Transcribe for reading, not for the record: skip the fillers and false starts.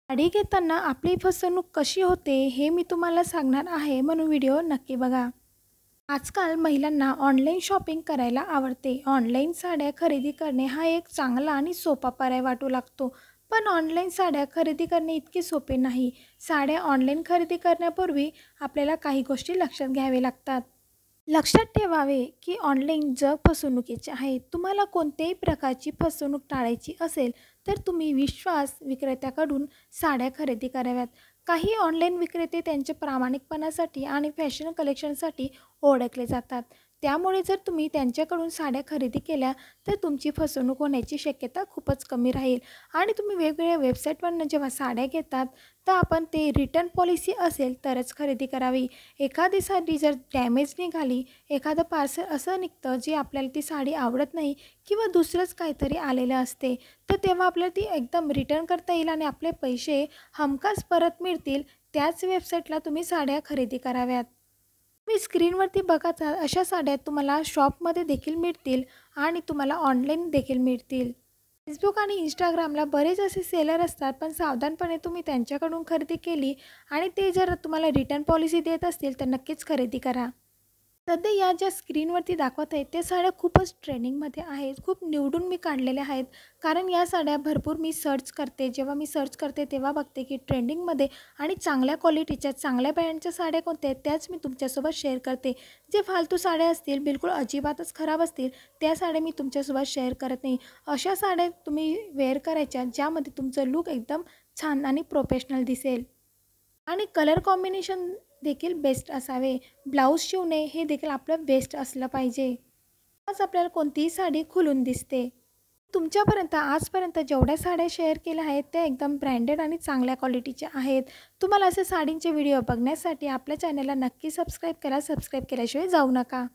साडी घेताना आपली फसवणूक कशी होते हे मी तुम्हाला सांगणार आहे, म्हणून व्हिडिओ नक्की बघा. आजकाल महिलांना ऑनलाईन शॉपिंग करायला आवडते. ऑनलाईन साड्या खरेदी करणे हा एक चांगला आणि सोपा पर्याय वाटू लागतो. पण ऑनलाईन साड्या खरेदी करणे इतके सोपे नाही. साड्या ऑनलाईन खरेदी करण्यापूर्वी आपल्याला काही गोष्टी लक्षात घ्यावे लागतात. लक्षात ठेवावे की ऑनलाईन जग फसवणुकीचे आहे. तुम्हाला कोणत्याही प्रकारची फसवणूक टाळायची असेल तर तुम्ही विश्वास विक्रेत्याकडून साड्या खरेदी कराव्यात. काही ऑनलाईन विक्रेते त्यांच्या प्रामाणिकपणासाठी आणि फॅशन कलेक्शनसाठी ओळखले जातात. त्यामुळे जर तुम्ही त्यांच्याकडून साड्या खरेदी केल्या तर तुमची फसवणूक होण्याची शक्यता खूपच कमी राहील. आणि तुम्ही वेगवेगळ्या वेबसाईटवरनं जेव्हा साड्या घेतात तर आपण ते रिटर्न पॉलिसी असेल तरच खरेदी करावी. एखादी साडी जर डॅमेज निघाली, एखादं पार्सल असं निघतं जे आपल्याला ती साडी आवडत नाही किंवा दुसरंच काहीतरी आलेलं असते, तर तेव्हा आपल्याला ती एकदम रिटर्न करता येईल आणि आपले पैसे हमखास परत मिळतील. त्याच वेबसाईटला तुम्ही साड्या खरेदी कराव्यात. तुम्ही स्क्रीनवरती बघत आहात अशा साड्या तुम्हाला शॉपमध्ये देखील मिळतील आणि तुम्हाला ऑनलाईन देखील मिळतील. फेसबुक आणि इंस्टाग्रामला बरेच असे सेलर असतात, पण सावधानपणे तुम्ही त्यांच्याकडून खरेदी केली आणि ते जर तुम्हाला रिटर्न पॉलिसी देत असतील तर नक्कीच खरेदी करा. सध्या या ज्या स्क्रीनवरती दाखवत आहेत त्या साड्या खूपच ट्रेंडिंगमध्ये आहेत. खूप निवडून मी काढलेल्या आहेत, कारण या साड्या भरपूर मी सर्च करते. जेव्हा मी सर्च करते तेव्हा बघते की ट्रेंडिंगमध्ये आणि चांगल्या क्वालिटीच्या चांगल्या ब्रँडच्या साड्या कोणत्या आहेत त्याच मी तुमच्यासोबत शेअर करते. जे फालतू साड्या असतील, बिलकुल अजिबातच खराब असतील, त्या साड्या मी तुमच्यासोबत शेअर करत नाही. अशा साड्या तुम्ही वेअर करायच्या ज्यामध्ये तुमचं लूक एकदम छान आणि प्रोफेशनल दिसेल आणि कलर कॉम्बिनेशन देखील बेस्ट असावे. ब्लाऊज शिवणे हे देखील आपलं बेस्ट असलं पाहिजे. आज आपल्याला कोणतीही साडी खुलून दिसते. तुमच्यापर्यंत आजपर्यंत जेवढ्या साड्या शेअर केल्या आहेत त्या एकदम ब्रँडेड आणि चांगल्या क्वालिटीच्या आहेत. तुम्हाला असे साडींचे व्हिडिओ बघण्यासाठी आपल्या चॅनलला नक्की सबस्क्राईब करा. सबस्क्राईब केल्याशिवाय जाऊ नका.